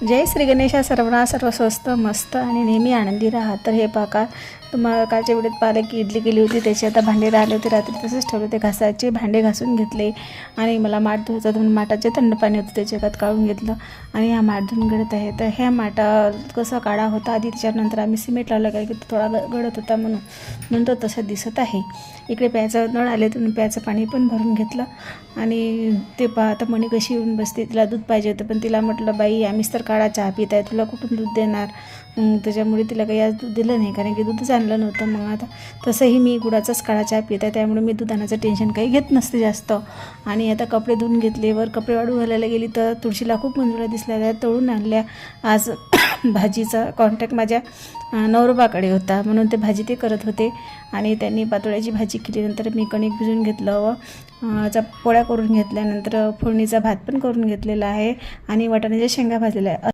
जय श्री गणेशा. सर्वांना सर्व स्वस्त मस्त आणि नेहमी आनंदी राहा. तर हे पाका तुम्हाला कालच्या वेळेत पाहिलं की इडली केली होती, त्याचे आता भांडे राहिले होते, रात्री तसंच ठेवले होते घासाचे. भांडे घासून घेतले आणि मला माठ धुवायचा म्हणून माठाचे थंड पाणी होतं त्याच्या यात काढून घेतलं आणि हा माठ धुवून गळत आहे. तर ह्या माठ कसा काढा होता आधी, त्याच्यानंतर आम्ही सिमेंट लावलं काय की तो थोडा गळत होता म्हणून तो तसा दिसत आहे. इकडे प्यायचं नळ आले तर प्यायचं पाणी पण भरून घेतलं आणि ते पाहता म्हणे कशी येऊन बसते, तिला दूध पाहिजे होतं, पण तिला म्हटलं बाई आम्हीच तर काढा चहा पित आहे, तुला कुठून दूध देणार. त्याच्यामुळे तिला काही आज दूध दिलं नाही, कारण की दूधच आणलं नव्हतं. मग आता तसंही मी गुळाचाच काळा चहा पित आहे, त्यामुळे मी दूध आणायचं टेन्शन काही घेत नसते जास्त. आणि आता कपडे धुवून घेतले. वर कपडे वाळू घालायला गेली तर तुळशीला खूप मंजुळा दिसल्या, त्या तळून आणल्या. आज भाजीचा कॉन्टॅक्ट माझ्या नवरोबाकडे होता म्हणून ते भाजी ते करत होते आणि त्यांनी पातोळ्याची भाजी केली. नंतर मी कणिक भिजवून घेतलं व पोळ्या करून घेतल्यानंतर फोडणीचा भात पण करून घेतलेला आहे आणि वाटाण्याच्या शेंगा भाजलेल्या आहे.